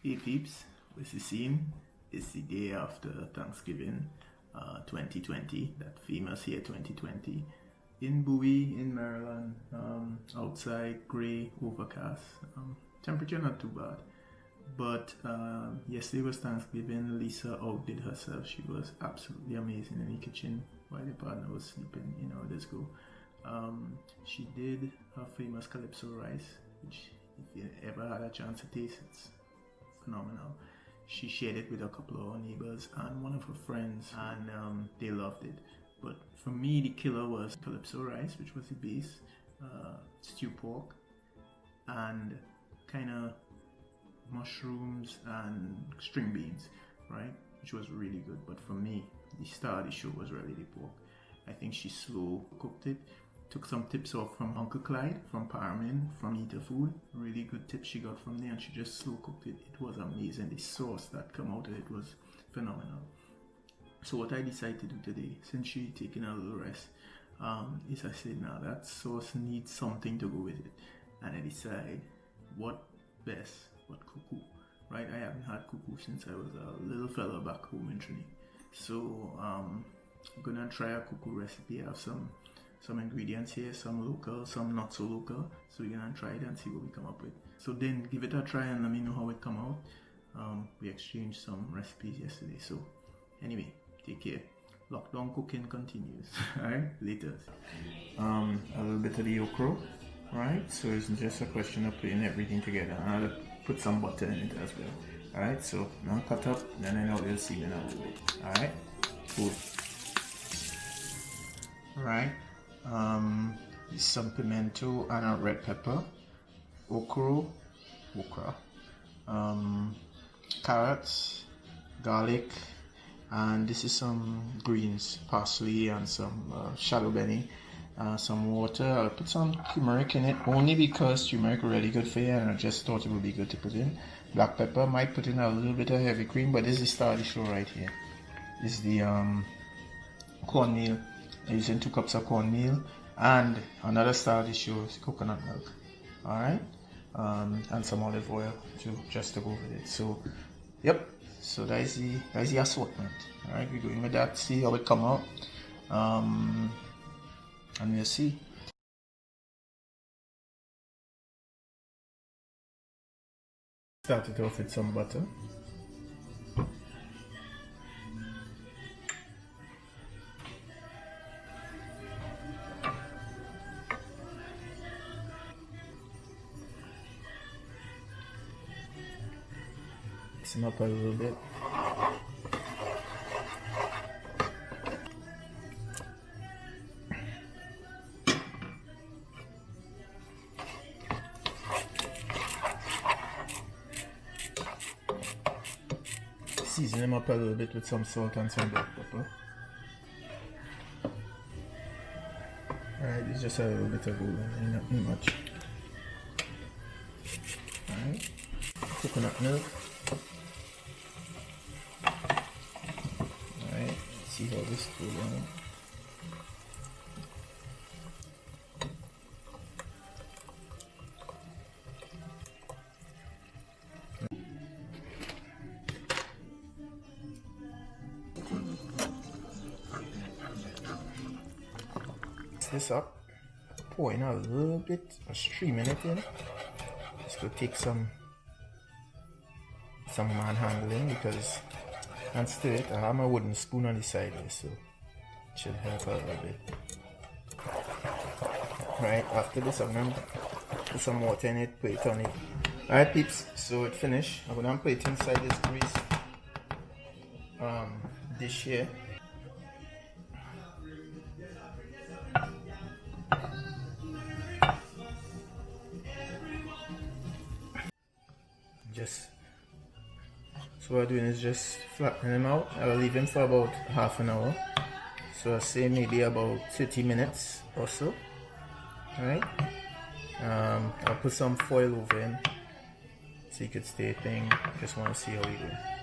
Hey peeps, this is scene. It's the day after Thanksgiving 2020, that famous year 2020. In Bowie, in Maryland, outside, grey, overcast. Temperature not too bad. But yesterday was Thanksgiving. Lisa outdid herself. She was absolutely amazing in the kitchen while the partner was sleeping. You know, let's go. She did her famous calypso rice, which if you ever had a chance to taste, it's phenomenal. She shared it with a couple of our neighbors and one of her friends, and they loved it. But for me, the killer was calypso rice, which was the base, stew pork, and kind of mushrooms and string beans, right? Which was really good. But for me, the star of the show was really the pork. I think she slow cooked it. Took some tips off from Uncle Clyde, from Paramin, from Eater Food. Really good tips she got from there, and she just slow cooked it. It was amazing. The sauce that came out of it was phenomenal. So what I decided to do today, since she taking a little rest, is I said, now that sauce needs something to go with it. And I decided, what best but cuckoo, right? I haven't had cuckoo since I was a little fella back home in Trini. So I'm gonna try a cuckoo recipe. I have some ingredients here, some local, some not so local. So we're gonna try it and see what we come up with. So then give it a try and let me know how it come out. We exchanged some recipes yesterday. So anyway, take care. Lockdown cooking continues. Alright, later. A little bit of the okra, right? So it's just a question of putting everything together. I'll put some butter in it as well. Alright, so now cut up, then I know we'll see when I do it. Alright, cool. Alright. Some pimento and a red pepper, okra, carrots, garlic, and this is some greens, parsley and some shallow Beni, some water. I'll put some turmeric in it only because turmeric is really good for you, and I just thought it would be good to put in. Black pepper, might put in a little bit of heavy cream, but this is the star of the show right here. This is the cornmeal. I'm using 2 cups of cornmeal, and another star of the show is coconut milk. Alright, and some olive oil just to go with it. So yep, so that's the assortment. Alright, we're going with that, see how it come out, and we'll see. Start it off with some butter. Mix them up a little bit. Season them up a little bit with some salt and some black pepper. Alright, it's just a little bit of golden, nothing much. Alright, coconut milk. Alright, let's see how this goes on. This up, pour in a little bit, or streaming it in. Just to take some manhandling, because I can't stir it. I have my wooden spoon on the side here, so it should help a little bit. Right, after this I'm going to put some water in it, put it on it. Alright peeps, so it finished. I'm going to put it inside this grease dish here. So what I'm doing is just flatten him out. I'll leave him for about half an hour. So I say maybe about 30 minutes or so. Alright. I'll put some foil over him so you could stay thing. Just want to see how he goes.